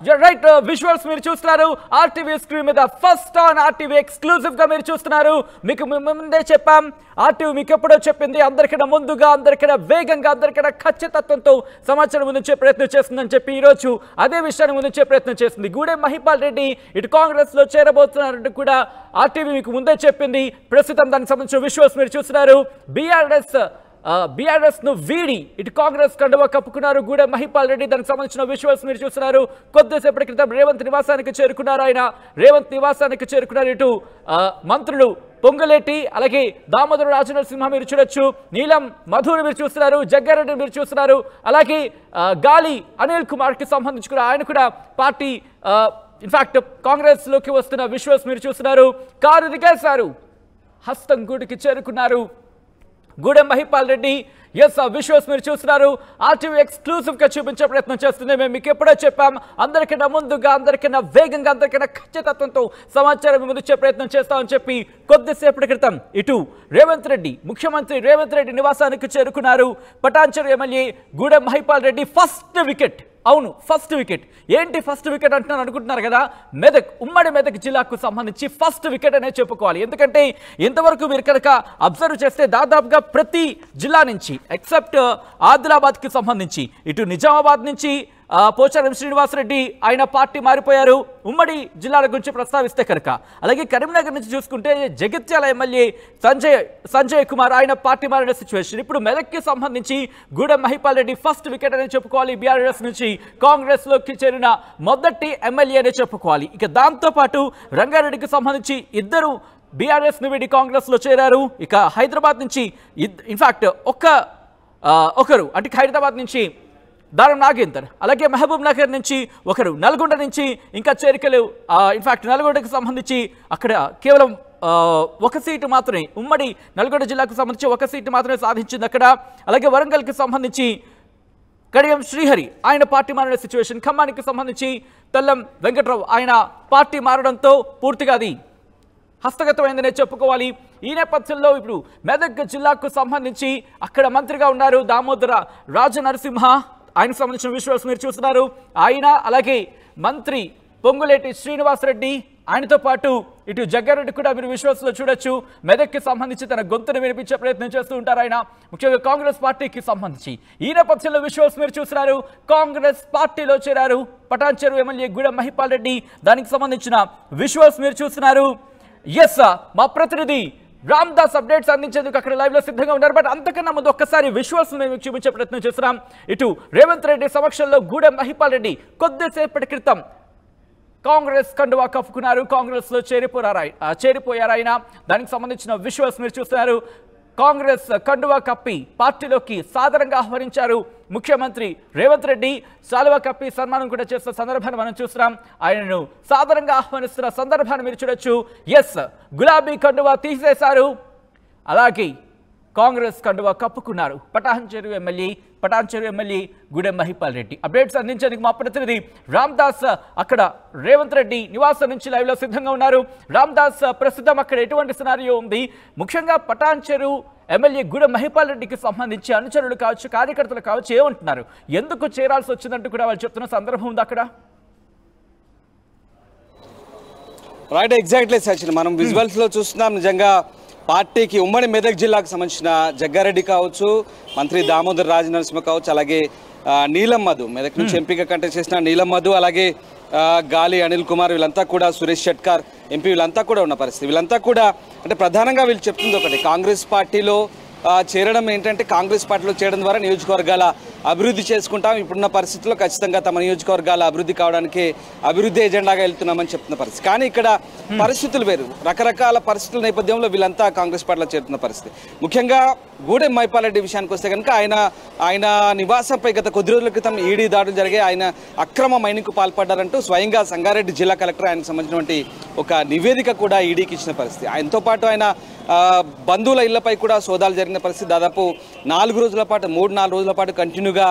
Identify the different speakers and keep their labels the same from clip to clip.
Speaker 1: Right visuals మీరు చూస్తున్నారు RTV screen మీద ఫస్ట్ ఆన్ ఆర్టీవీ ఎక్స్క్లూజివ్ గా మీరు చూస్తున్నారు. మీకు ముందే చెప్పాం, ఆర్టీవీ మీకు ఎప్పుడో చెప్పింది అందరికన్నా ముందుగా, అందరికన్నా వేగంగా, అందరికన్నా ఖచ్చితత్వంతో సమాచారం అందించే ప్రయత్నం చేస్తుందని చెప్పి ఈరోజు అదే విషయాన్ని ముందుంచే ప్రయత్నం చేస్తుంది. గూడెం మహిపాల్ రెడ్డి ఇటు కాంగ్రెస్ లో చేరబోతున్నారంటూ కూడా ఆర్టీవీ మీకు ముందే చెప్పింది. ప్రస్తుతం దానికి సంబంధించిన విజువల్స్ మీరు చూస్తున్నారు. బీఆర్ఎస్ ను వీడి ఇటు కాంగ్రెస్ కండువా కప్పుకున్నారు గూడెం మహిపాల్ రెడ్డి. దానికి సంబంధించిన విజువల్స్ మీరు చూస్తున్నారు. కొద్దిసేపటి క్రితం రేవంత్ నివాసానికి చేరుకున్నారు. రేవంత్ నివాసానికి చేరుకున్నారు. ఇటు మంత్రులు పొంగులేటి, అలాగే దామోదర రాజనరసింహ మీరు చూడొచ్చు, నీలం మధుని మీరు చూస్తున్నారు, జగ్గారెడ్డి మీరు చూస్తున్నారు, అలాగే గాలి అనిల్ కుమార్ కి సంబంధించి కూడా ఆయన కూడా పార్టీ ఇన్ఫాక్ట్ కాంగ్రెస్ లోకి వస్తున్న విజువల్స్ మీరు చూస్తున్నారు. కారు దిగేశారు, హస్తం గూడికి చేరుకున్నారు గూడెం మహిపాల్ రెడ్డి. ఎస్, ఆ విజువల్స్ మీరు చూస్తున్నారు. ఆర్టీవీ ఎక్స్క్లూజివ్ గా చూపించే ప్రయత్నం చేస్తుంది. మేము మీకు ఎప్పుడో చెప్పాం, అందరికన్నా ముందుగా, అందరికన్నా వేగంగా, అందరికన్నా ఖచ్చితత్వంతో సమాచారం ముందుచ్చే ప్రయత్నం చేస్తామని చెప్పి కొద్దిసేపటి క్రితం ఇటు ముఖ్యమంత్రి రేవంత్ రెడ్డి నివాసానికి చేరుకున్నారు. Patancheru MLA Gudem Mahipal Reddy. First wicket, అవును ఫస్ట్ వికెట్. ఏంటి ఫస్ట్ వికెట్ అంటున్నారు అనుకుంటున్నారు కదా, ఉమ్మడి మెదక్ జిల్లాకు సంబంధించి ఫస్ట్ వికెట్ అనే చెప్పుకోవాలి. ఎందుకంటే ఇంతవరకు మీరు కనుక అబ్జర్వ్ చేస్తే దాదాపుగా ప్రతి జిల్లా నుంచి ఎక్సెప్ట్ ఆదిలాబాద్కి సంబంధించి ఇటు నిజామాబాద్ నుంచి పోచారం శ్రీనివాసరెడ్డి ఆయన పార్టీ మారిపోయారు. ఉమ్మడి జిల్లాల గురించి ప్రస్తావిస్తే కనుక, అలాగే కరీంనగర్ నుంచి చూసుకుంటే జగిత్యాల ఎమ్మెల్యే సంజయ్ కుమార్ ఆయన పార్టీ మారిన సిచ్యువేషన్. ఇప్పుడు మెదక్కి సంబంధించి గూడెం మహిపాల్ రెడ్డి ఫస్ట్ వికెట్ అని చెప్పుకోవాలి. బీఆర్ఎస్ నుంచి కాంగ్రెస్ లోకి చేరిన మొదటి ఎమ్మెల్యే అనే చెప్పుకోవాలి. ఇక దాంతోపాటు రంగారెడ్డికి సంబంధించి ఇద్దరు బీఆర్ఎస్ ను వీడి కాంగ్రెస్ లో చేరారు. ఇక హైదరాబాద్ నుంచి ఇన్ఫాక్ట్ ఒకరు అంటే హైదరాబాద్ నుంచి దారం నాగేందర్, అలాగే మహబూబ్ నగర్ నుంచి ఒకరు, నల్గొండ నుంచి ఇంకా చేరికలు. ఇన్ఫాక్ట్ నల్గొండకి సంబంధించి అక్కడ కేవలం ఒక సీటు మాత్రమే, ఉమ్మడి నల్గొండ జిల్లాకు సంబంధించి ఒక సీటు మాత్రమే సాధించింది అక్కడ. అలాగే వరంగల్కి సంబంధించి కడియం శ్రీహరి ఆయన పార్టీ మారిన సిచ్యువేషన్. ఖమ్మానికి సంబంధించి తెల్లం వెంకట్రావు ఆయన పార్టీ మారడంతో పూర్తిగా అది హస్తగతమైందనే చెప్పుకోవాలి. ఈ నేపథ్యంలో ఇప్పుడు మెదక్ జిల్లాకు సంబంధించి అక్కడ మంత్రిగా ఉన్నారు దామోదర రాజనరసింహ. ఆయనకు సంబంధించిన విజువల్స్ మీరు చూస్తున్నారు. ఆయన అలాగే మంత్రి పొంగులేటి శ్రీనివాసరెడ్డి, ఆయనతో పాటు ఇటు జగ్గారెడ్డి కూడా మీరు విజువల్స్ లో చూడొచ్చు. మెదక్కి సంబంధించి తన గొంతును వినిపించే ప్రయత్నం చేస్తూ ఉంటారు ఆయన, ముఖ్యంగా కాంగ్రెస్ పార్టీకి సంబంధించి. ఈ నేపథ్యంలో విజువల్స్ మీరు చూస్తున్నారు. కాంగ్రెస్ పార్టీలో చేరారు పటాన్చెరు ఎమ్మెల్యే గూడెం మహిపాల్ రెడ్డి. దానికి సంబంధించిన విజువల్స్ మీరు చూస్తున్నారు. ఎస్, మా ప్రతినిధి రామ్దాస్ అప్డేట్స్ అందించేందుకు అక్కడ లైవ్ లో సిద్ధంగా ఉన్నారు. బట్ అంతకన్నా ముందు ఒక్కసారి విజువల్స్ మేము చూపించే ప్రయత్నం చేస్తున్నాం. ఇటు రేవంత్ రెడ్డి సమక్షంలో గూడెం మహిపాల్ రెడ్డి కొద్దిసేపటి క్రితం కాంగ్రెస్ కండువా కప్పుకున్నారు. కాంగ్రెస్ లో చేరిపోయారు ఆయన. దానికి సంబంధించిన విజువల్స్ మీరు చూస్తున్నారు. కాంగ్రెస్ కండువా కప్పి పార్టీలోకి సాదరంగా ఆహ్వానించారు ముఖ్యమంత్రి రేవంత్ రెడ్డి. శాలువా కప్పి సన్మానం కూడా చేస్తున్న సందర్భాన్ని మనం చూస్తున్నాం. ఆయనను సాదరంగా ఆహ్వానిస్తున్న సందర్భాన్ని మీరు చూడొచ్చు. ఎస్, గులాబీ కండువా తీసేశారు, అలాగే కాంగ్రెస్ కండువా కప్పుకున్నారు పటాన్చెరు ఎమ్మెల్యే గూడెం మహిపాల్ రెడ్డి. అప్డేట్స్ అందించేందుకు మా ప్రతినిధి రామ్దాస్ అక్కడ రేవంత్ రెడ్డి నివాసం నుంచి లైవ్ లో సిద్ధంగా ఉన్నారు. రామ్దాస్, ప్రస్తుతం అక్కడ ఎటువంటి సినారియో ఉంది? ముఖ్యంగా పటాన్చెరు ఎమ్మెల్యే గూడెం మహిపాల్ రెడ్డికి సంబంధించి అనుచరులు కావచ్చు, కార్యకర్తలు కావచ్చు ఏమంటున్నారు? ఎందుకు చేరాల్సి వచ్చిందంటూ కూడా వాళ్ళు చెప్తున్న సందర్భం ఉంది అక్కడ.
Speaker 2: రైట్, ఎగ్జాక్ట్లీ సచిన్, మనం విజువల్స్ లో చూస్తున్నాం. నిజంగా పార్టీకి ఉమ్మడి మెదక్ జిల్లాకు సంబంధించిన జగ్గారెడ్డి కావచ్చు, మంత్రి దామోదర్ రాజనరసింహ కావచ్చు, అలాగే నీలం మధు, మెదక్ నుంచి ఎంపీగా కంటెస్ట్ చేసిన నీలం మధు, అలాగే గాలి అనిల్ కుమార్, వీళ్ళంతా కూడా సురేష్ షెట్కార్ ఎంపీ, వీళ్ళంతా కూడా ఉన్న పరిస్థితి. వీళ్ళంతా కూడా అంటే ప్రధానంగా వీళ్ళు చెప్తుంది ఒకటి, కాంగ్రెస్ పార్టీలో చేరడం ఏంటంటే కాంగ్రెస్ పార్టీలో చేరడం ద్వారా నియోజకవర్గాల అభివృద్ధి చేసుకుంటాం, ఇప్పుడున్న పరిస్థితుల్లో ఖచ్చితంగా తమ నియోజకవర్గాల అభివృద్ధి కావడానికి అభివృద్ధి ఎజెండాగా వెళ్తున్నామని చెప్తున్న పరిస్థితి. కానీ ఇక్కడ పరిస్థితులు వేరు, రకరకాల పరిస్థితుల నేపథ్యంలో వీళ్ళంతా కాంగ్రెస్ పార్టీలో చేరుతున్న పరిస్థితి. ముఖ్యంగా గూడెం మహిపాల్ రెడ్డి విషయానికి వస్తే కనుక ఆయన నివాసంపై గత కొద్ది రోజుల క్రితం ఈడీ దాడులు జరిగాయి. ఆయన అక్రమ మైనింగ్కు పాల్పడ్డారంటూ స్వయంగా సంగారెడ్డి జిల్లా కలెక్టర్ ఆయనకు సంబంధించినటువంటి ఒక నివేదిక కూడా ఈడీకి ఇచ్చిన పరిస్థితి. ఆయనతో పాటు ఆయన బంధువుల ఇళ్లపై కూడా సోదాలు జరిగిన పరిస్థితి. దాదాపు 4 రోజుల పాటు 3-4 రోజుల పాటు కంటిన్యూగా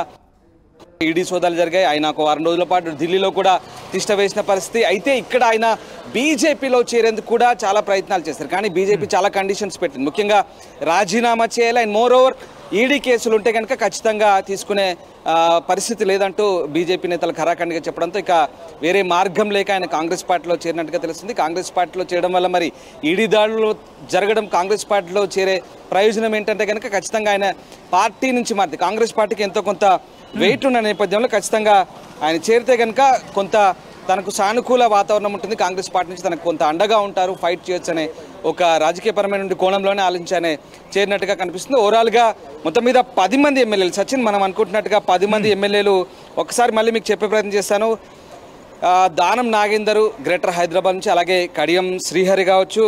Speaker 2: ఈడీ సోదాలు జరిగాయి. ఆయన ఒక వారం రోజుల పాటు ఢిల్లీలో కూడా తిష్ట వేసిన పరిస్థితి. అయితే ఇక్కడ ఆయన బీజేపీలో చేరేందుకు కూడా చాలా ప్రయత్నాలు చేస్తారు. కానీ బీజేపీ చాలా కండిషన్స్ పెట్టింది. ముఖ్యంగా రాజీనామా చేయాలి. అండ్ మోర్ ఓవర్ ఈడీ కేసులు ఉంటే కనుక ఖచ్చితంగా తీసుకునే పరిస్థితి లేదంటూ బీజేపీ నేతలు ఖరాఖండిగా చెప్పడంతో ఇక వేరే మార్గం లేక ఆయన కాంగ్రెస్ పార్టీలో చేరినట్టుగా తెలుస్తుంది. కాంగ్రెస్ పార్టీలో చేయడం వల్ల మరి ఈడీ దాడులు జరగడం కాంగ్రెస్ పార్టీలో చేరే ప్రయోజనం ఏంటంటే కనుక ఖచ్చితంగా ఆయన పార్టీ నుంచి మారితే కాంగ్రెస్ పార్టీకి ఎంతో కొంత వెయిట్ ఉన్న నేపథ్యంలో ఖచ్చితంగా ఆయన చేరితే కనుక కొంత తనకు సానుకూల వాతావరణం ఉంటుంది. కాంగ్రెస్ పార్టీ నుంచి తనకు కొంత అండగా ఉంటారు, ఫైట్ చేయొచ్చు అనే ఒక రాజకీయపరమైన కోణంలోనే ఆలోచించానే చేరినట్టుగా కనిపిస్తుంది. ఓవరాల్గా మొత్తం మీద 10 మంది ఎమ్మెల్యేలు సచిన్ మనం అనుకుంటున్నట్టుగా 10 మంది ఎమ్మెల్యేలు ఒకసారి మళ్ళీ మీకు చెప్పే ప్రయత్నం చేస్తాను. దానం నాగేందర్ గ్రేటర్ హైదరాబాద్ నుంచి, అలాగే కడియం శ్రీహరి కావచ్చు,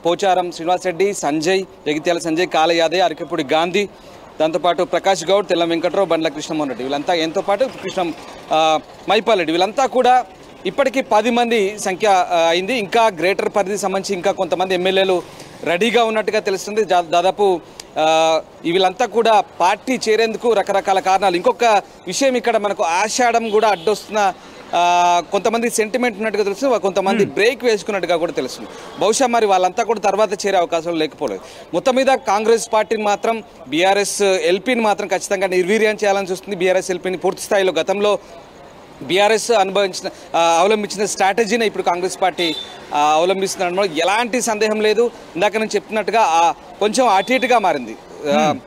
Speaker 2: పోచారం శ్రీనివాస్ రెడ్డి, సంజయ్ జగిత్యాల సంజయ్, కాళ యాదవ్, అరకపూడి గాంధీ, దాంతోపాటు ప్రకాష్ గౌడ్, తెల్ల వెంకట్రావు, బండ్ల కృష్ణమోహన్ రెడ్డి వీళ్ళంతా ఎంతో పాటు మైపాల్ రెడ్డి వీళ్ళంతా కూడా ఇప్పటికీ 10 మంది సంఖ్య అయింది. ఇంకా గ్రేటర్ పరిధి సంబంధించి ఇంకా కొంతమంది ఎమ్మెల్యేలు రెడీగా ఉన్నట్టుగా తెలుస్తుంది. దాదాపు వీళ్ళంతా కూడా పార్టీ చేరేందుకు రకరకాల కారణాలు. ఇంకొక విషయం ఇక్కడ మనకు ఆషాఢం కూడా అడ్డొస్తున్న కొంతమంది సెంటిమెంట్ ఉన్నట్టుగా తెలుస్తుంది, కొంతమంది బ్రేక్ వేసుకున్నట్టుగా కూడా తెలుస్తుంది. బహుశా మరి వాళ్ళంతా కూడా తర్వాత చేరే అవకాశాలు లేకపోలేదు. మొత్తం మీద కాంగ్రెస్ పార్టీని మాత్రం బీఆర్ఎస్ ఎల్పీని మాత్రం ఖచ్చితంగా నిర్వీర్యం చేయాలని చూస్తుంది. బీఆర్ఎస్ ఎల్పీని పూర్తి స్థాయిలో గతంలో బీఆర్ఎస్ అవలంబించిన స్ట్రాటజీని ఇప్పుడు కాంగ్రెస్ పార్టీ అవలంబిస్తున్న ఎలాంటి సందేహం లేదు. ఇందాక నేను చెప్తున్నట్టుగా కొంచెం అటు ఇటుగా మారింది,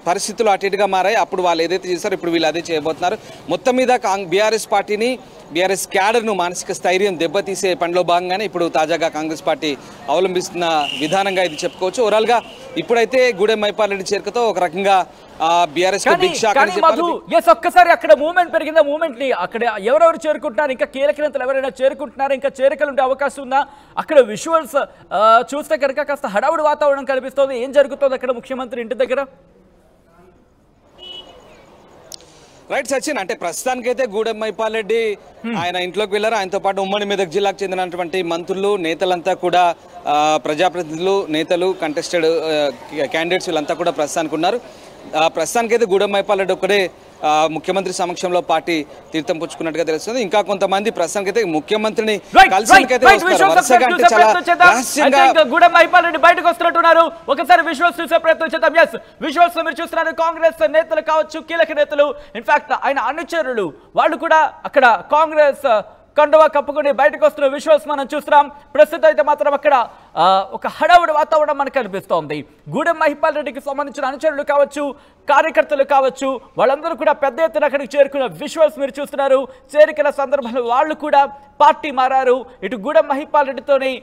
Speaker 2: పరిస్థితులు అటు ఇటుగా మారాయి. అప్పుడు వాళ్ళు ఏదైతే చేస్తారో ఇప్పుడు వీళ్ళు అదే చేయబోతున్నారు. మొత్తం మీద బీఆర్ఎస్ పార్టీని, బీఆర్ఎస్ క్యాడర్ను మానసిక స్థైర్యం దెబ్బతీసే పనిలో భాగంగానే ఇప్పుడు తాజాగా కాంగ్రెస్ పార్టీ అవలంబిస్తున్న విధానంగా ఇది చెప్పుకోవచ్చు. ఓవరాల్గా ఇప్పుడైతే గూడెం మైపాల్ రెడ్డి చేరికతో ఒక రకంగా బీఆర్ఎస్
Speaker 1: ఒక్కసారి అక్కడ మూవ్మెంట్ పెరిగిందా? మూవ్మెంట్ ని అక్కడ ఎవరెవరు చేరుకుంటున్నారు? ఇంకా కీలక నేతలు ఎవరైనా చేరుకుంటున్నారు? ఇంకా చేరికలు ఉండే అవకాశం ఉందా? అక్కడ విజువల్స్ చూస్తే కనుక కాస్త హడావుడి వాతావరణం కనిపిస్తోంది. ఏం జరుగుతుంది అక్కడ ముఖ్యమంత్రి ఇంటి దగ్గర?
Speaker 2: రైట్ సచిన్, అంటే ప్రస్తుతానికైతే గూడెం మైపాల్ రెడ్డి ఆయన ఇంట్లోకి వెళ్ళారు. ఆయనతో పాటు ఉమ్మడి మెదక్ జిల్లాకు చెందినటువంటి మంత్రులు, నేతలంతా కూడా, ప్రజాప్రతినిధులు, నేతలు, కంటెస్టెడ్ క్యాండిడేట్స్ వీళ్ళంతా కూడా ప్రస్తుతానికి ఉన్నారు. ప్రస్తుతానికైతే గూడెం మైపాల్ రెడ్డి ఒక్కడే ముఖ్యమంత్రి సమక్షంలో పార్టీ తీర్థం పుచ్చుకున్నట్టుగా తెలుస్తుంది. ఇంకా కొంతమంది ప్రస్తుతానికైతే ముఖ్యమంత్రిని కలిసేందుకైతే
Speaker 1: గూడెం మైపాల్ రెడ్డి బయటకు వస్తున్నట్టున్నారు. ఒకసారి విజువల్స్ చూసే ప్రయత్నం చేద్దాం. ఎస్, విజువల్స్ మీరు చూస్తున్నారు. కాంగ్రెస్ నేతలు కావచ్చు, కీలక నేతలు, ఇన్ఫాక్ట్ ఆయన అనుచరులు వాళ్ళు కూడా అక్కడ కాంగ్రెస్ కండువా కప్పుకుని బయటకు వస్తున్న విజువల్స్ మనం చూస్తున్నాం. ప్రస్తుతం అయితే మాత్రం అక్కడ ఒక హడావుడి వాతావరణం మనకు కనిపిస్తోంది. గూడెం మహిపాల్ రెడ్డికి సంబంధించిన అనుచరులు కావచ్చు, కార్యకర్తలు కావచ్చు, వాళ్ళందరూ కూడా పెద్ద ఎత్తున అక్కడికి చేరుకున్న విజువల్స్ మీరు చూస్తున్నారు. చేరికల సందర్భంలో వాళ్ళు కూడా పార్టీ మారారు. ఇటు గూడెం మహిపాల్ రెడ్డితోని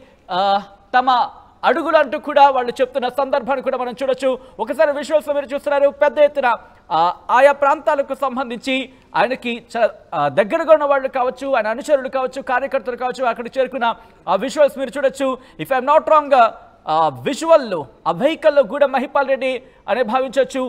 Speaker 1: తమ అడుగులు అంటూ కూడా వాళ్ళు చెప్తున్న సందర్భాన్ని కూడా మనం చూడొచ్చు. ఒకసారి విజువల్స్ మీరు చూస్తున్నారు. పెద్ద ఎత్తున ఆయా ప్రాంతాలకు సంబంధించి ఆయనకి దగ్గరగా ఉన్న వాళ్ళు కావచ్చు, ఆయన అనుచరులు కావచ్చు, కార్యకర్తలు కావచ్చు, అక్కడ చేరుకున్న ఆ విజువల్స్ మీరు చూడొచ్చు. ఇఫ్ ఐఎమ్ నాట్ రాంగ్, విజువల్లో ఆ వెహికల్లో గూడెం మహిపాల్ రెడ్డి అనే భావించవచ్చు,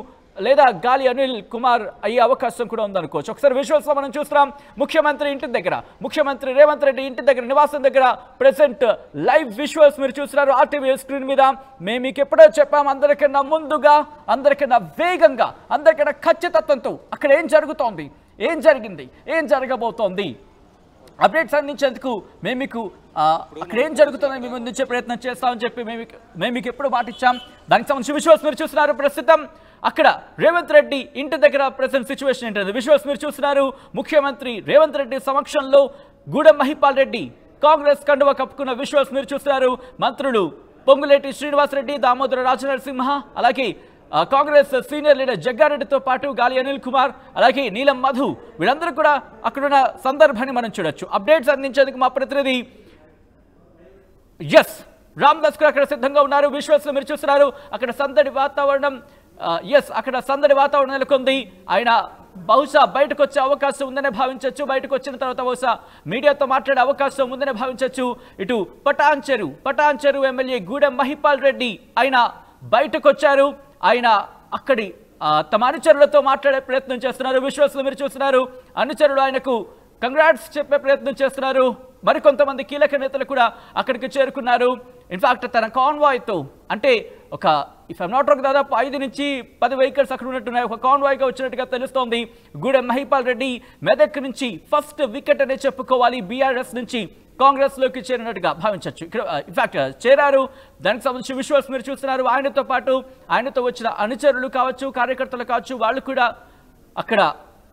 Speaker 1: లేదా గాలి అనిల్ కుమార్ అయ్యే అవకాశం కూడా ఉందనుకోవచ్చు. ఒకసారి విజువల్స్ లో మనం చూస్తున్నాం. ముఖ్యమంత్రి ఇంటి దగ్గర, ముఖ్యమంత్రి రేవంత్ రెడ్డి ఇంటి దగ్గర, నివాసం దగ్గర ప్రెసెంట్ లైవ్ విజువల్స్ మీరు చూస్తున్నారు ఆర్టీవీ స్క్రీన్ మీద. మేము మీకు ఎప్పుడో చెప్పాం, అందరికన్నా ముందుగా, అందరికన్నా వేగంగా, అందరికన్నా ఖచ్చితత్వంతో అక్కడ ఏం జరుగుతోంది, ఏం జరిగింది, ఏం జరగబోతోంది అప్డేట్స్ అందించేందుకు మేము మీకు అక్కడ ఏం జరుగుతుందని మేము అందించే ప్రయత్నం చేస్తామని చెప్పి మేము మీకు ఎప్పుడు మాటిచ్చాం. దానికి సంబంధించి విజువల్స్ మీరు చూస్తున్నారు. ప్రస్తుతం అక్కడ రేవంత్ రెడ్డి ఇంటి దగ్గర ప్రెసెంట్ సిచ్యువేషన్ ఏంటంటే విజువల్స్ మీరు చూస్తున్నారు. ముఖ్యమంత్రి రేవంత్ రెడ్డి సమక్షంలో గూడెం మహిపాల్ రెడ్డి కాంగ్రెస్ కండువా కప్పుకున్న విజువల్స్ మీరు చూస్తున్నారు. మంత్రులు పొంగులేటి శ్రీనివాస్ రెడ్డి, దామోదర రాజనరసింహ, అలాగే కాంగ్రెస్ సీనియర్ లీడర్ జగ్గారెడ్డితో పాటు గాలి అనిల్ కుమార్, అలాగే నీలం మధు వీళ్ళందరూ కూడా అక్కడున్న సందర్భాన్ని మనం చూడొచ్చు. అప్డేట్స్ అందించేందుకు మా ప్రతినిధి రామ్దాస్ కూడా అక్కడ సిద్ధంగా ఉన్నారు. విజువల్స్ మీరు చూస్తున్నారు. అక్కడ సందడి వాతావరణం, అక్కడ సందడి వాతావరణం నెలకొంది. ఆయన బహుశా బయటకు వచ్చే అవకాశం ఉందనే భావించవచ్చు. బయటకు వచ్చిన తర్వాత బహుశా మీడియాతో మాట్లాడే అవకాశం ఉందనే భావించవచ్చు. ఇటు పటాన్ చెరు ఎమ్మెల్యే గూడెం మహిపాల్ రెడ్డి ఆయన బయటకు వచ్చారు. ఆయన అక్కడి తమ అనుచరులతో మాట్లాడే ప్రయత్నం చేస్తున్నారు. విజువల్స్ మీరు చూస్తున్నారు. అనుచరులు ఆయనకు కంగ్రాట్స్ చెప్పే ప్రయత్నం చేస్తున్నారు. మరికొంతమంది కీలక నేతలు కూడా అక్కడికి చేరుకున్నారు. ఇన్ఫాక్ట్ తన కాన్వాయ్తో అంటే ఒక ఇఫ్ ఐమ్ నాట్ రాంగ్ దాదాపు 5 నుంచి 10 వెహికల్స్ అక్కడ ఉన్నట్టున్నాయి. ఒక కాన్వాయ్గా వచ్చినట్టుగా తెలుస్తోంది. గూడెం మహిపాల్ రెడ్డి మెదక్ నుంచి ఫస్ట్ వికెట్ అనే చెప్పుకోవాలి. బీఆర్ఎస్ నుంచి కాంగ్రెస్ లోకి చేరినట్టుగా భావించవచ్చు. ఇక్కడ ఇన్ఫాక్ట్ చేరారు. దానికి సంబంధించి విజువల్స్ మీరు చూస్తున్నారు. ఆయనతో పాటు ఆయనతో వచ్చిన అనుచరులు కావచ్చు, కార్యకర్తలు కావచ్చు, వాళ్ళు కూడా అక్కడ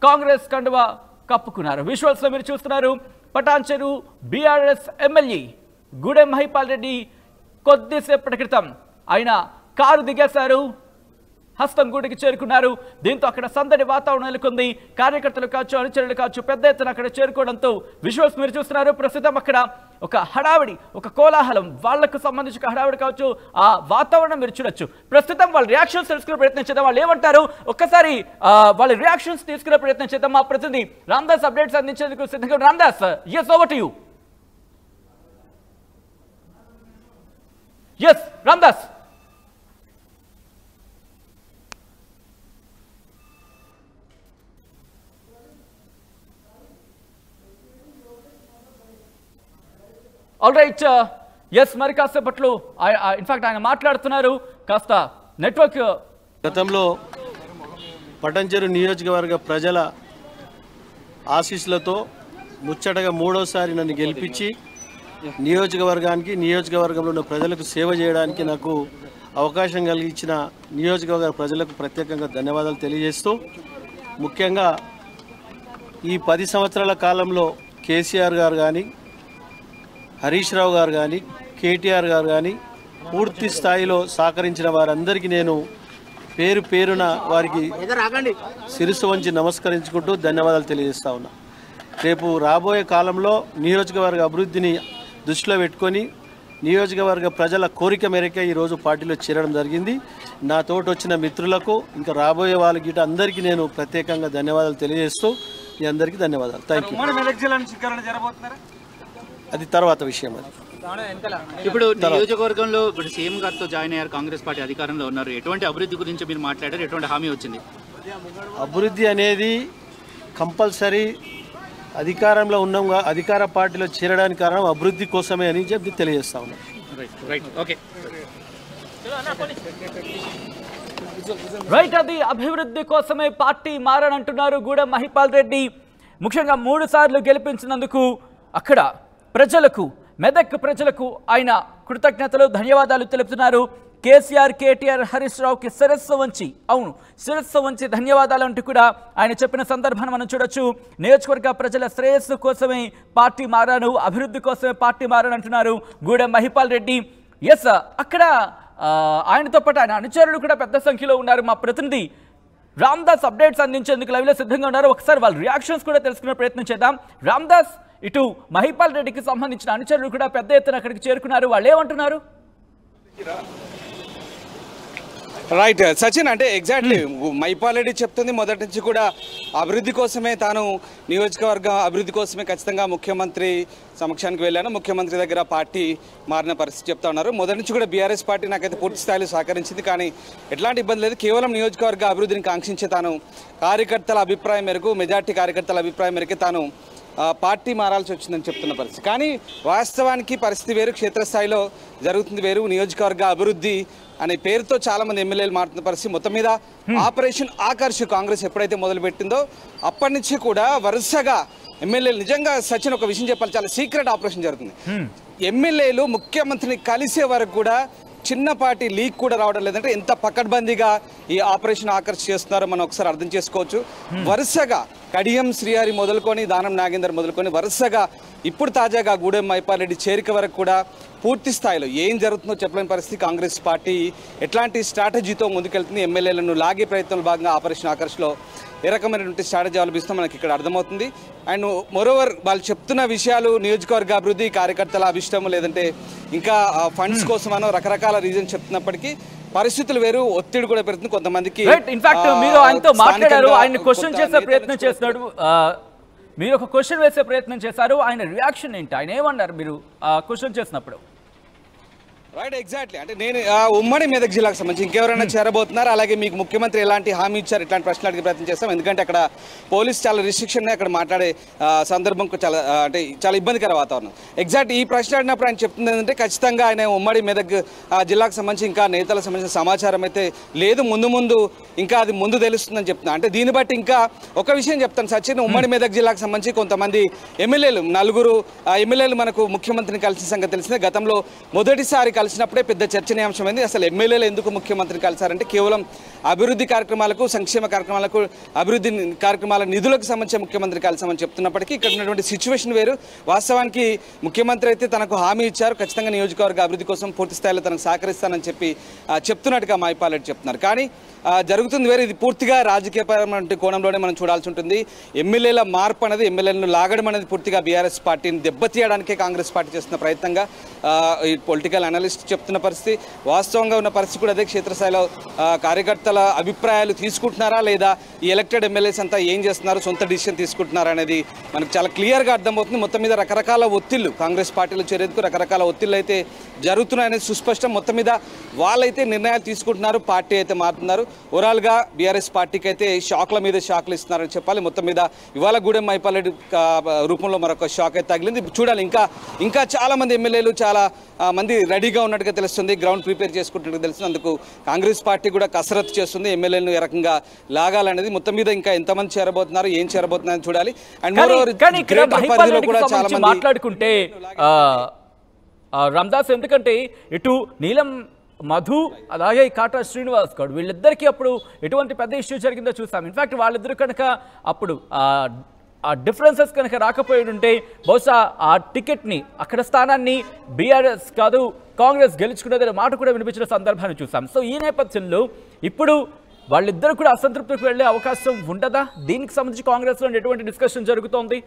Speaker 1: కాంగ్రెస్ కండువా కప్పుకున్నారు. విజువల్స్ లో మీరు చూస్తున్నారు. పటాన్చెరు బీఆర్ఎస్ ఎమ్మెల్యే గూడెం మహిపాల్ రెడ్డి కొద్దిసేపటి క్రితం ఆయన కారు దిగేశారు, హస్తంగూడికి చేరుకున్నారు. దీంతో అక్కడ సందడి వాతావరణం నెలకొంది. కార్యకర్తలు కావచ్చు, అనుచరులు కావచ్చు పెద్ద ఎత్తున అక్కడ చేరుకోవడంతో విజువల్స్ మీరు చూస్తున్నారు. ప్రస్తుతం అక్కడ ఒక హడావిడి, ఒక కోలాహలం, వాళ్లకు సంబంధించిన హడావిడి కావచ్చు, ఆ వాతావరణం మీరు చూడొచ్చు. ప్రస్తుతం వాళ్ళ రియాక్షన్స్ తెలుసుకునే ప్రయత్నం చేద్దాం. వాళ్ళు ఏమంటారు ఒక్కసారి వాళ్ళ రియాక్షన్స్ తీసుకునే ప్రయత్నం చేద్దాం. మా ప్రతినిధి రామ్దాస్ అప్డేట్స్ అందించేందుకు సిద్ధంగా. Ramdas, yes, over to you. Yes, Ramdas. All right, yes, మరి కాసేపట్లో ఇన్ఫాక్ట్ ఆయన మాట్లాడుతున్నారు. కాస్త నెట్వర్క్
Speaker 3: గతంలో పటాన్చెరు నియోజకవర్గ ప్రజల ఆశీస్సులతో ముచ్చటగా 3వసారి నన్ను గెలిపించి నియోజకవర్గానికి, నియోజకవర్గంలో ఉన్న ప్రజలకు సేవ చేయడానికి నాకు అవకాశం కలిగించిన నియోజకవర్గ ప్రజలకు ప్రత్యేకంగా ధన్యవాదాలు తెలియజేస్తూ, ముఖ్యంగా ఈ 10 సంవత్సరాల కాలంలో కేసీఆర్ గారు కానీ, హరీష్ రావు గారు కానీ, కేటీఆర్ గారు కానీ పూర్తి స్థాయిలో సహకరించిన వారందరికీ నేను పేరు పేరున వారికి శిరస్సు వంచి నమస్కరించుకుంటూ ధన్యవాదాలు తెలియజేస్తా ఉన్నా. రేపు రాబోయే కాలంలో నియోజకవర్గ అభివృద్ధిని దృష్టిలో పెట్టుకొని నియోజకవర్గ ప్రజల కోరిక మేరకే ఈరోజు పార్టీలో చేరడం జరిగింది. నా తోటి వచ్చిన మిత్రులకు, ఇంకా రాబోయే వాళ్ళకి గిట్ట అందరికీ నేను ప్రత్యేకంగా ధన్యవాదాలు తెలియజేస్తూ మీ అందరికీ ధన్యవాదాలు. Thank you. అది తర్వాత విషయం. అది
Speaker 4: ఇప్పుడు నియోజకవర్గంలో ఇప్పుడు సీఎం గారితో జాయిన్ అయ్యారు, కాంగ్రెస్ పార్టీ అధికారంలో ఉన్నారు. ఎటువంటి అభివృద్ధి గురించి మీరు మాట్లాడారు? ఎటువంటి హామీ వచ్చింది?
Speaker 3: అభివృద్ధి అనేది కంపల్సరీ అధికారంలో ఉన్నాం, అధికార పార్టీలో చేరడానికి కారణం అభివృద్ధి కోసమే అని చెప్పి తెలియజేస్తా ఉన్నాం.
Speaker 1: రైట్, అది అభివృద్ధి కోసమే పార్టీ మారనంటున్నారు గూడెం మహిపాల్ రెడ్డి. ముఖ్యంగా 3 సార్లు గెలిపించినందుకు అక్కడ ప్రజలకు, మెదక్ ప్రజలకు ఆయన కృతజ్ఞతలు, ధన్యవాదాలు తెలుపుతున్నారు. కేసీఆర్, కేటీఆర్, హరీష్ రావుకి శిరస్సు వంచి, అవును శిరస్సు వంచి ధన్యవాదాలు అంటూ కూడా ఆయన చెప్పిన సందర్భాన్ని మనం చూడొచ్చు. నియోజకవర్గ ప్రజల శ్రేయస్సు కోసమే పార్టీ మారాను, అభివృద్ధి కోసమే పార్టీ మారాను అంటున్నారు గూడెం మహిపాల్ రెడ్డి. ఎస్, అక్కడ ఆయనతో పాటు ఆయన అనుచరులు కూడా పెద్ద సంఖ్యలో ఉన్నారు. మా ప్రతినిధి రామ్దాస్ అప్డేట్స్ అందించేందుకు లైవ్లో సిద్ధంగా ఉన్నారు. ఒకసారి వాళ్ళ రియాక్షన్స్ కూడా తెలుసుకునే ప్రయత్నం చేద్దాం. రామ్దాస్, ఇటు మహిపాల్ రెడ్డికి సంబంధించిన అనుచరులు కూడా పెద్ద ఎత్తున అక్కడికి చేరుకున్నారు. వాళ్ళు ఏమంటున్నారు?
Speaker 2: రైట్ సచిన్, అంటే ఎగ్జాక్ట్లీ మహిపాల్ రెడ్డి చెప్తుంది మొదటి నుంచి కూడా అభివృద్ధి కోసమే, తాను నియోజకవర్గ అభివృద్ధి కోసమే ఖచ్చితంగా ముఖ్యమంత్రి సమక్షానికి వెళ్ళాను, ముఖ్యమంత్రి దగ్గర పార్టీ మారిన పరిస్థితి చెప్తా ఉన్నారు. మొదటి నుంచి కూడా బీఆర్ఎస్ పార్టీ నాకైతే పూర్తి స్థాయిలో సహకరించింది, కానీ ఎట్లాంటి ఇబ్బంది లేదు. కేవలం నియోజకవర్గ అభివృద్ధిని కాంక్షించే తాను కార్యకర్తల అభిప్రాయం మేరకు, మెజార్టీ కార్యకర్తల అభిప్రాయం మేరకే తాను పార్టీ మారాల్సి వచ్చిందని చెప్తున్న పరిస్థితి. కానీ వాస్తవానికి పరిస్థితి వేరు, క్షేత్రస్థాయిలో జరుగుతుంది వేరు. నియోజకవర్గ అభివృద్ధి అనే పేరుతో చాలా మంది ఎమ్మెల్యేలు మారుతున్న పరిస్థితి. మొత్తం మీద ఆపరేషన్ ఆకర్ష్ కాంగ్రెస్ ఎప్పుడైతే మొదలుపెట్టిందో అప్పటి నుంచి కూడా వరుసగా ఎమ్మెల్యేలు, నిజంగా సచిన్ ఒక విషయం చెప్పాలి, చాలా సీక్రెట్ ఆపరేషన్ జరుగుతుంది. ఎమ్మెల్యేలు ముఖ్యమంత్రిని కలిసే వరకు కూడా చిన్నపాటి లీక్ కూడా రావడం లేదంటే ఎంత పకడ్బందీగా ఈ ఆపరేషన్ ఆకర్ష్ చేస్తున్నారో మనం ఒకసారి అర్థం చేసుకోవచ్చు. వరుసగా కడియం శ్రీహరి మొదలుకొని, దానం నాగేందర్ మొదలుకొని వరుసగా ఇప్పుడు తాజాగా గూడెం మహిపాల్ రెడ్డి చేరిక వరకు కూడా పూర్తి స్థాయిలో ఏం జరుగుతుందో చెప్పలేని పరిస్థితి. కాంగ్రెస్ పార్టీ ఎట్లాంటి స్ట్రాటజీతో ముందుకెళ్తుంది, ఎమ్మెల్యేలను లాగే ప్రయత్నంలో భాగంగా ఆపరేషన్ ఆకర్ష్లో ఏ రకమైనటువంటి స్ట్రాటజీ అవలంబిస్తాం మనకి ఇక్కడ అర్థమవుతుంది. అండ్ మోరోవర్ వాళ్ళు చెప్తున్న విషయాలు నియోజకవర్గ అభివృద్ధి, కార్యకర్తల అభిష్టం, లేదంటే ఇంకా ఫండ్స్ కోసమనో రకరకాల రీజన్ చెప్తున్నప్పటికీ పరిస్థితులు వేరు, ఒత్తిడి కూడా పెడుతుంది కొంతమందికి.
Speaker 1: ఇన్ఫాక్ట్ మీరు ఆయనతో మాట్లాడారు, ఆయన క్వశ్చన్ చేసే ప్రయత్నం చేస్తున్నాడు, మీరు ఒక క్వశ్చన్ వేసే ప్రయత్నం చేశారు. ఆయన రియాక్షన్ ఏంటి, ఆయన ఏమన్నారు మీరు క్వశ్చన్ చేసినప్పుడు?
Speaker 2: Right, exactly. అంటే నేను ఉమ్మడి మెదక్ జిల్లాకు సంబంధించి ఇంకెవరైనా చేరబోతున్నారు, అలాగే మీకు ముఖ్యమంత్రి ఎలాంటి హామీ ఇచ్చారు, ఇట్లాంటి ప్రశ్నలు అడిగే ప్రయత్నం చేస్తాం. ఎందుకంటే అక్కడ పోలీసు చాలా రిస్ట్రిక్షన్ అక్కడ మాట్లాడే సందర్భం చాలా అంటే చాలా ఇబ్బందికర వాతావరణం. ఎగ్జాక్ట్ ఈ ప్రశ్న అడిగినప్పుడు ఆయన చెప్తుంది ఏంటంటే ఖచ్చితంగా ఆయన ఉమ్మడి మెదక్ జిల్లాకు సంబంధించి ఇంకా నేతలకు సంబంధించిన సమాచారం అయితే లేదు, ముందు ఇంకా అది ముందు తెలుస్తుందని చెప్తున్నా. అంటే దీన్ని బట్టి ఇంకా ఒక విషయం చెప్తాను సచిన్, ఉమ్మడి మెదక్ జిల్లాకు సంబంధించి కొంతమంది ఎమ్మెల్యేలు, 4 ఎమ్మెల్యేలు మనకు ముఖ్యమంత్రిని కలిసిన సంగతి తెలిసిందే. గతంలో మొదటిసారి కలిసినప్పుడే పెద్ద చర్చనీయాంశమైంది. అసలు ఎమ్మెల్యేలు ఎందుకు ముఖ్యమంత్రిని కలిసారంటే కేవలం అభివృద్ధి కార్యక్రమాలకు, సంక్షేమ కార్యక్రమాలకు, అభివృద్ధి కార్యక్రమాల నిధులకు సంబంధించి ముఖ్యమంత్రి కలిసామని చెప్తున్నప్పటికీ ఇక్కడ ఉన్నటువంటి సిచ్యువేషన్ వేరు. వాస్తవానికి ముఖ్యమంత్రి అయితే తనకు హామీ ఇచ్చారు, ఖచ్చితంగా నియోజకవర్గ అభివృద్ధి కోసం పూర్తి స్థాయిలో తనకు సహకరిస్తానని చెప్పి చెప్తున్నట్టుగా మైపాల్ రెడ్డి చెప్తున్నారు. కానీ జరుగుతుంది వేరు. ఇది పూర్తిగా రాజకీయపరమైన కోణంలోనే మనం చూడాల్సి ఉంటుంది. ఎమ్మెల్యేల మార్పు అనేది, ఎమ్మెల్యేలను లాగడం అనేది పూర్తిగా బీఆర్ఎస్ పార్టీని దెబ్బతీయడానికే కాంగ్రెస్ పార్టీ చేస్తున్న ప్రయత్నంగా ఈ పొలిటికల్ అనలిస్ట్ చెప్తున్న పరిస్థితి. వాస్తవంగా ఉన్న పరిస్థితి కూడా అదే. క్షేత్రస్థాయిలో కార్యకర్తల అభిప్రాయాలు తీసుకుంటున్నారా లేదా, ఈ ఎలక్టెడ్ ఎమ్మెల్యేస్ అంతా ఏం చేస్తున్నారు, సొంత డిసిషన్ తీసుకుంటున్నారా అనేది మనకు చాలా క్లియర్గా అర్థమవుతుంది. మొత్తం మీద రకరకాల ఒత్తిళ్లు కాంగ్రెస్ పార్టీలో చేరేందుకు రకరకాల ఒత్తిళ్లు అయితే జరుగుతున్నాయనేది సుస్పష్టం. మొత్తం మీద వాళ్ళైతే నిర్ణయాలు తీసుకుంటున్నారు, పార్టీ అయితే మారుతున్నారు. ఓవరాల్గా బీఆర్ఎస్ పార్టీకి అయితే షాక్ల మీద షాక్లు ఇస్తున్నారని చెప్పాలి. మొత్తం మీద ఇవాళ గూడెం మైపాల్ రెడ్డి రూపంలో మరొక షాక్ అయితే తగిలింది. చూడాలి, ఇంకా చాలా మంది ఎమ్మెల్యేలు చాలా మంది రెడీగా ఉన్నట్టుగా తెలుస్తుంది, గ్రౌండ్ ప్రిపేర్ చేసుకుంటున్నట్టుగా తెలుస్తుంది. అందుకు కాంగ్రెస్ పార్టీ కూడా కసరత్తు చేస్తుంది, ఎమ్మెల్యేలను ఏ రకంగా లాగాలనేది. మొత్తం మీద ఇంకా ఎంతమంది చేరబోతున్నారు, ఏం చేరబోతున్నారని చూడాలి. అండ్ పరిధిలో కూడా చాలా మంది
Speaker 1: మాట్లాడుకుంటే రామదాస్, ఎందుకంటే ఇటు నీలం మధు అలాగే కాటా శ్రీనివాస్ గౌడ్ వీళ్ళిద్దరికీ అప్పుడు ఎటువంటి పెద్ద ఇష్యూ జరిగిందో చూసాం. ఇన్ఫాక్ట్ వాళ్ళిద్దరు కనుక అప్పుడు ఆ డిఫరెన్సెస్ కనుక రాకపోయి ఉంటే బహుశా ఆ టికెట్ని, అక్కడ స్థానాన్ని బీఆర్ఎస్ కాదు కాంగ్రెస్ గెలుచుకునేదనే మాట కూడా వినిపించిన సందర్భాన్ని చూసాం. సో ఈ నేపథ్యంలో ఇప్పుడు వాళ్ళిద్దరు కూడా అసంతృప్తికి వెళ్లే అవకాశం ఉండదా? దీనికి సంబంధించి కాంగ్రెస్లో ఎటువంటి డిస్కషన్ జరుగుతోంది?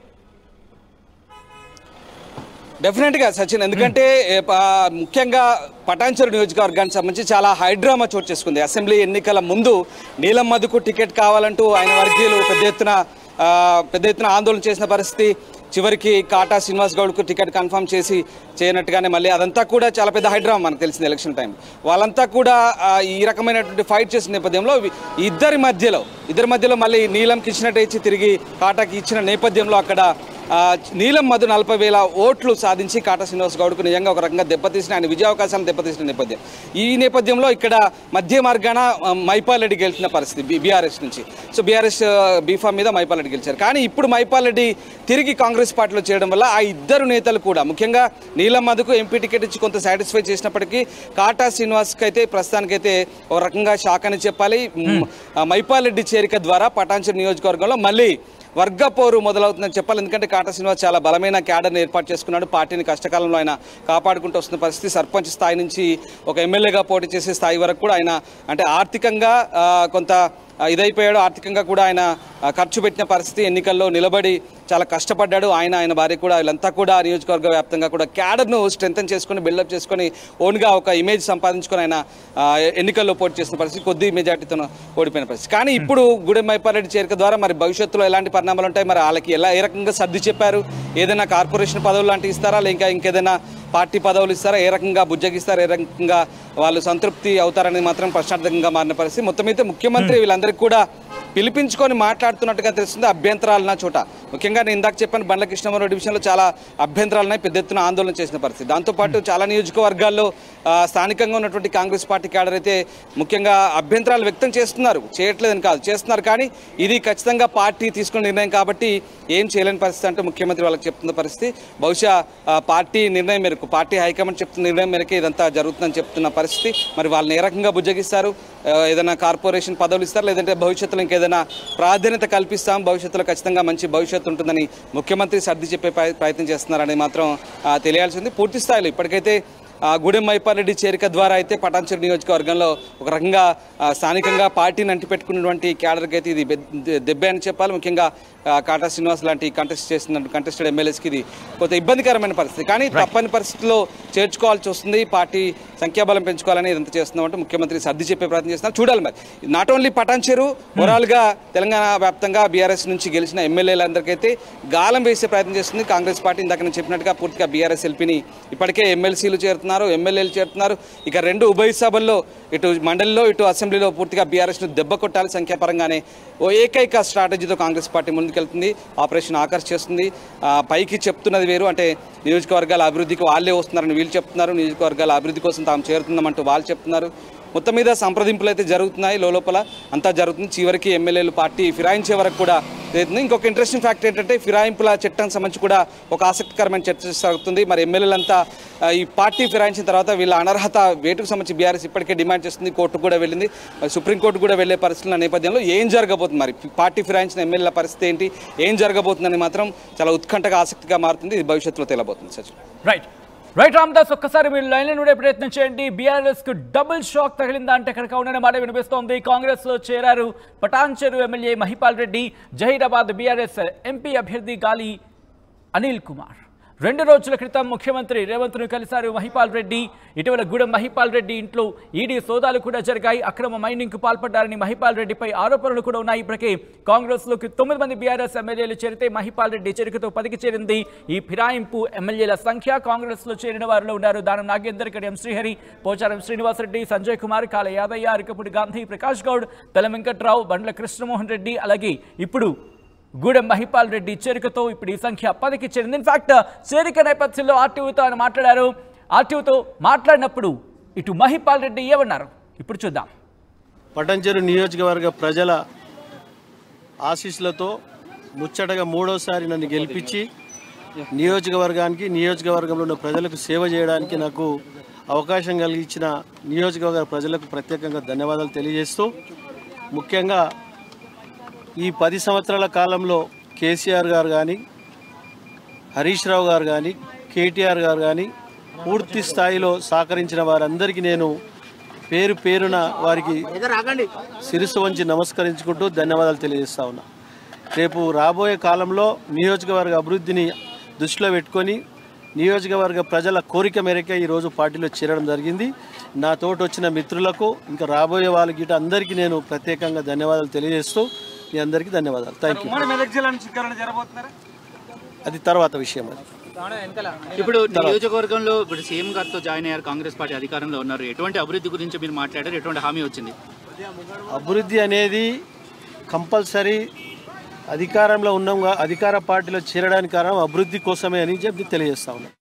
Speaker 2: డెఫినెట్గా సచిన్, ఎందుకంటే ముఖ్యంగా పటాన్చెరు నియోజకవర్గానికి సంబంధించి చాలా హైడ్రామా చోటు చేసుకుంది. అసెంబ్లీ ఎన్నికల ముందు నీలం మధుకు టికెట్ కావాలంటూ ఆయన వర్గీయులు పెద్ద ఎత్తున ఆందోళన చేసిన పరిస్థితి. చివరికి కాటా శ్రీనివాస్ గౌడ్కు టికెట్ కన్ఫర్మ్ చేయనట్టుగానే మళ్ళీ అదంతా కూడా చాలా పెద్ద హైడ్రామా మనకు తెలిసింది. ఎలక్షన్ టైం వాళ్ళంతా కూడా ఈ రకమైనటువంటి ఫైట్ చేసిన నేపథ్యంలో ఇద్దరి మధ్యలో మళ్ళీ నీలంకి ఇచ్చినట్టు ఇచ్చి తిరిగి కాటాకి ఇచ్చిన నేపథ్యంలో అక్కడ నీలం మధు 40,000 ఓట్లు సాధించి కాటా శ్రీనివాస్ గౌడ్కు నిజంగా ఒక రకంగా దెబ్బతీసిన, ఆయన విజయావకాశాలను దెబ్బతీసిన నేపథ్యం. ఈ నేపథ్యంలో ఇక్కడ మధ్య మార్గాన మైపాల్ రెడ్డి గెలిచిన పరిస్థితి బీఆర్ఎస్ నుంచి. సో బీఆర్ఎస్ బీఫామ్ మీద మైపాల్ రెడ్డి గెలిచారు. కానీ ఇప్పుడు మైపాల్ రెడ్డి తిరిగి కాంగ్రెస్ పార్టీలో చేయడం వల్ల ఆ ఇద్దరు నేతలు కూడా, ముఖ్యంగా నీలం మధుకు ఎంపీ టికెట్ ఇచ్చి కొంత సాటిస్ఫై చేసినప్పటికీ కాటా శ్రీనివాస్కి అయితే ప్రస్తుతానికైతే ఒక రకంగా షాక్ అని చెప్పాలి. మైపాల్ రెడ్డి చేరిక ద్వారా పటాన్చెరు నియోజకవర్గంలో మళ్ళీ వర్గ పోరు మొదలవుతుందని చెప్పాలి. ఎందుకంటే కాటా శ్రీనివాస్ చాలా బలమైన క్యాడర్ని ఏర్పాటు చేసుకున్నాడు, పార్టీని కష్టకాలంలో ఆయన కాపాడుకుంటూ వస్తున్న పరిస్థితి. సర్పంచ్ స్థాయి నుంచి ఒక ఎమ్మెల్యేగా పోటీ చేసే స్థాయి వరకు కూడా ఆయన అంటే ఆర్థికంగా కొంత ఇదైపోయాడు. ఆర్థికంగా కూడా ఆయన ఖర్చు పెట్టిన పరిస్థితి. ఎన్నికల్లో నిలబడి చాలా కష్టపడ్డాడు. ఆయన భార్య కూడా, వీళ్ళంతా కూడా నియోజకవర్గ వ్యాప్తంగా కూడా క్యాడర్ను స్ట్రెంథన్ చేసుకొని, బిల్డప్ చేసుకొని ఓన్గా ఒక ఇమేజ్ సంపాదించుకొని ఆయన ఎన్నికల్లో పోటీ చేసిన పరిస్థితి, కొద్ది మెజార్టీతో ఓడిపోయిన పరిస్థితి. కానీ ఇప్పుడు గూడెం మైపాల్ రెడ్డి చేరిక ద్వారా మరి భవిష్యత్తులో ఎలాంటి పరిణామాలు ఉంటాయి, మరి వాళ్ళకి ఏ రకంగా సర్ది చెప్పారు, ఏదైనా కార్పొరేషన్ పదవులు లాంటివి ఇస్తారా, లేక ఇంకేదైనా పార్టీ పదవులు ఇస్తారా, ఏ రకంగా బుజ్జగిస్తారా, ఏ రకంగా వాళ్ళు సంతృప్తి అవుతారనేది మాత్రం ప్రశ్నార్థకంగా మారిన పరిస్థితి. మొత్తం అయితే ముఖ్యమంత్రి వీళ్ళందరికీ కూడా పిలిపించుకొని మాట్లాడుతున్నట్టుగా తెలుస్తుంది. అభ్యంతరాలున్న చోట, ముఖ్యంగా నేను ఇందాక చెప్పాను బండ్ల కృష్ణమోహన్ విషయంలో చాలా అభ్యంతరాలున్నాయి, పెద్ద ఎత్తున ఆందోళన చేసిన పరిస్థితి. దాంతోపాటు చాలా నియోజకవర్గాల్లో స్థానికంగా ఉన్నటువంటి కాంగ్రెస్ పార్టీ క్యాడర్ అయితే ముఖ్యంగా అభ్యంతరాలు వ్యక్తం చేస్తున్నారు, చేయట్లేదని కాదు, చేస్తున్నారు. కానీ ఇది ఖచ్చితంగా పార్టీ తీసుకున్న నిర్ణయం కాబట్టి ఏం చేయలేని పరిస్థితి అంటూ ముఖ్యమంత్రి వాళ్ళకి చెప్తున్న పరిస్థితి. బహుశా పార్టీ నిర్ణయం మేరకు, పార్టీ హైకమాండ్ చెప్తున్న నిర్ణయం మేరకే ఇదంతా జరుగుతుందని చెప్తున్న పరిస్థితి. మరి వాళ్ళని ఏ రకంగా బుజ్జగిస్తారు, ఏదైనా కార్పొరేషన్ పదవులు ఇస్తారు, లేదంటే భవిష్యత్తులో ఇంకేదైనా ప్రాధాన్యత కల్పిస్తాం, భవిష్యత్తులో ఖచ్చితంగా మంచి భవిష్యత్తు ఉంటుందని ముఖ్యమంత్రి సర్ది చెప్పే ప్రయత్నం చేస్తున్నారని మాత్రం తెలియాల్సింది. పూర్తి స్థాయిలో ఇప్పటికైతే గూడెం మైపాల్ రెడ్డి చేరిక ద్వారా అయితే పటాన్చెరు నియోజకవర్గంలో ఒక రకంగా స్థానికంగా పార్టీని అంటిపెట్టుకున్నటువంటి క్యాడర్కి అయితే ఇది దెబ్బే అని చెప్పాలి. ముఖ్యంగా కాటా శ్రీనివాస్ లాంటి కంటెస్టెడ్ ఎమ్మెల్యేస్కి ఇది కొంత ఇబ్బందికరమైన పరిస్థితి. కానీ తప్పని పరిస్థితుల్లో చేర్చుకోవాల్సి వస్తుంది. పార్టీ సంఖ్యాబలం పెంచుకోవాలని ఇదంతా చేస్తున్నామంటే ముఖ్యమంత్రి సర్ది చెప్పే ప్రయత్నం చేస్తున్నారు. చూడాలి మరి. నాట్ ఓన్లీ పటాన్చెరు, ఓవరాల్గా తెలంగాణ వ్యాప్తంగా బీఆర్ఎస్ నుంచి గెలిచిన ఎమ్మెల్యేలందరికైతే గాలం వేసే ప్రయత్నం చేస్తుంది కాంగ్రెస్ పార్టీ. ఇందాక నేను చెప్పినట్టుగా పూర్తిగా బీఆర్ఎస్ ఎల్పీని ఇప్పటికే ఎమ్మెల్సీలు చేరుతున్నారు, ఎమ్మెల్యేలు చేరుతున్నారు. ఇక రెండు ఉభయ సభల్లో ఇటు మండలిలో ఇటు అసెంబ్లీలో పూర్తిగా బీఆర్ఎస్ను దెబ్బ కొట్టాలి సంఖ్యాపరంగానే ఓ ఏకైక స్ట్రాటజీతో కాంగ్రెస్ పార్టీ ముందుకెళ్తుంది. ఆపరేషన్ ఆకర్ష్ చేస్తుంది. పైకి చెప్తున్నది వేరు, అంటే నియోజకవర్గాల అభివృద్ధికి వాళ్ళే వస్తున్నారని వీళ్ళు చెప్తున్నారు, నియోజకవర్గాల అభివృద్ధి కోసం తాము చేరుతున్నామంటూ వాళ్ళు చెప్తున్నారు. మొత్తం మీద సంప్రదింపులు అయితే జరుగుతున్నాయి, లోపల అంతా జరుగుతుంది. చివరికి ఎమ్మెల్యేలు పార్టీ ఫిరాయించే వరకు కూడా జరుగుతుంది. ఇంకొక ఇంట్రెస్టింగ్ ఫ్యాక్ట్ ఏంటంటే ఫిరాయింపుల చట్టం సంబంధించి కూడా ఒక ఆసక్తికరమైన చర్చ సాగుతుంది. మరి ఎమ్మెల్యేలంతా ఈ పార్టీ ఫిరాయించిన తర్వాత వీళ్ళ అనర్హత వేటుకు సంబంధించి బీఆర్ఎస్ ఇప్పటికే డిమాండ్ చేస్తుంది, కోర్టుకు కూడా వెళ్ళింది. మరి సుప్రీంకోర్టు కూడా వెళ్లే పరిస్థితుల నేపథ్యంలో ఏం జరగబోతుంది, మరి పార్టీ ఫిరాయించిన ఎమ్మెల్యేల పరిస్థితి ఏంటి, ఏం జరగబోతుందని మాత్రం చాలా ఉత్కంఠగా ఆసక్తిగా మారుతుంది. ఇది భవిష్యత్తులో తేలబోతుంది. సచిన్
Speaker 1: రైట్ రామదాస్, ఒక్కసారి మీరు లైన్లో ఉండే ప్రయత్నం చేయండి. బీఆర్ఎస్ కు డబుల్ షాక్ తగిలిందా అంటే ఇక్కడ కౌననే మాట వినిపిస్తోంది. కాంగ్రెస్ లో చేరారు Patancheru MLA Mahipal Reddy, Zaheerabad BRS MP అభ్యర్థి గాలి అనిల్ కుమార్. 2 రోజుల క్రితం ముఖ్యమంత్రి రేవంత్ను కలిశారు మహిపాల్ రెడ్డి. ఇటీవల గూడెం మహిపాల్ రెడ్డి ఇంట్లో ఈడీ సోదాలు కూడా జరిగాయి. అక్రమ మైనింగ్కు పాల్పడ్డారని మహిపాల్ రెడ్డిపై ఆరోపణలు కూడా ఉన్నాయి. ఇప్పటికే కాంగ్రెస్లోకి 9 మంది బీఆర్ఎస్ ఎమ్మెల్యేలు చేరితే మహిపాల్ రెడ్డి చేరికతో 10కి చేరింది. ఈ ఫిరాయింపు ఎమ్మెల్యేల సంఖ్య కాంగ్రెస్లో చేరిన వారిలో ఉన్నారు దానం నాగేందర్, కడియం శ్రీహరి, పోచారం శ్రీనివాసరెడ్డి, సంజయ్ కుమార్, కాల యాదయ్య, అరికపూడి గాంధీ, ప్రకాష్ గౌడ్, తెల వెంకట్రావు, బండ్ల కృష్ణమోహన్ రెడ్డి, అలాగే ఇప్పుడు గూడెం మహిపాల్ రెడ్డి చేరికతో ఇప్పుడు ఈ సంఖ్య 10కి చేరింది. ఇన్ఫాక్ట్ చేరిక నేపథ్యంలో ఆర్టీఓతో ఆయన మాట్లాడారు. ఆర్టీఓతో మాట్లాడినప్పుడు ఇటు మహిపాల్ రెడ్డి ఏమన్నారు ఇప్పుడు చూద్దాం.
Speaker 3: పటాన్చెరు నియోజకవర్గ ప్రజల ఆశీస్సులతో ముచ్చటగా 3వసారి నన్ను గెలిపించి నియోజకవర్గానికి, నియోజకవర్గంలో ఉన్న ప్రజలకు సేవ చేయడానికి నాకు అవకాశం కలిగించిన నియోజకవర్గ ప్రజలకు ప్రత్యేకంగా ధన్యవాదాలు తెలియజేస్తూ, ముఖ్యంగా ఈ 10 సంవత్సరాల కాలంలో కేసీఆర్ గారు కానీ, హరీష్ రావు గారు కానీ, కేటీఆర్ గారు కానీ పూర్తి స్థాయిలో సహకరించిన వారందరికీ నేను పేరు పేరున వారికి శిరస్సు వంచి నమస్కరించుకుంటూ ధన్యవాదాలు తెలియజేస్తా ఉన్నా. రేపు రాబోయే కాలంలో నియోజకవర్గ అభివృద్ధిని దృష్టిలో పెట్టుకొని నియోజకవర్గ ప్రజల కోరిక మేరకే ఈరోజు పార్టీలో చేరడం జరిగింది. నా తోటి వచ్చిన మిత్రులకు, ఇంకా రాబోయే వాళ్ళకి గిట్ట అందరికీ నేను ప్రత్యేకంగా ధన్యవాదాలు తెలియజేస్తూ మీ అందరికీ ధన్యవాదాలు. Thank you. అది తర్వాత విషయం. అది
Speaker 4: ఇప్పుడు నియోజకవర్గంలో ఇప్పుడు సీఎం గారితో జాయిన్ అయ్యారు, కాంగ్రెస్ పార్టీ అధికారంలో ఉన్నారు. ఎటువంటి అభివృద్ధి గురించి మీరు మాట్లాడారు, ఎటువంటి హామీ వచ్చింది?
Speaker 3: అభివృద్ధి అనేది కంపల్సరీ అధికారంలో ఉన్నాం, అధికార పార్టీలో చేరడానికి కారణం అభివృద్ధి కోసమే అని చెప్పి తెలియజేస్తా ఉన్నాం.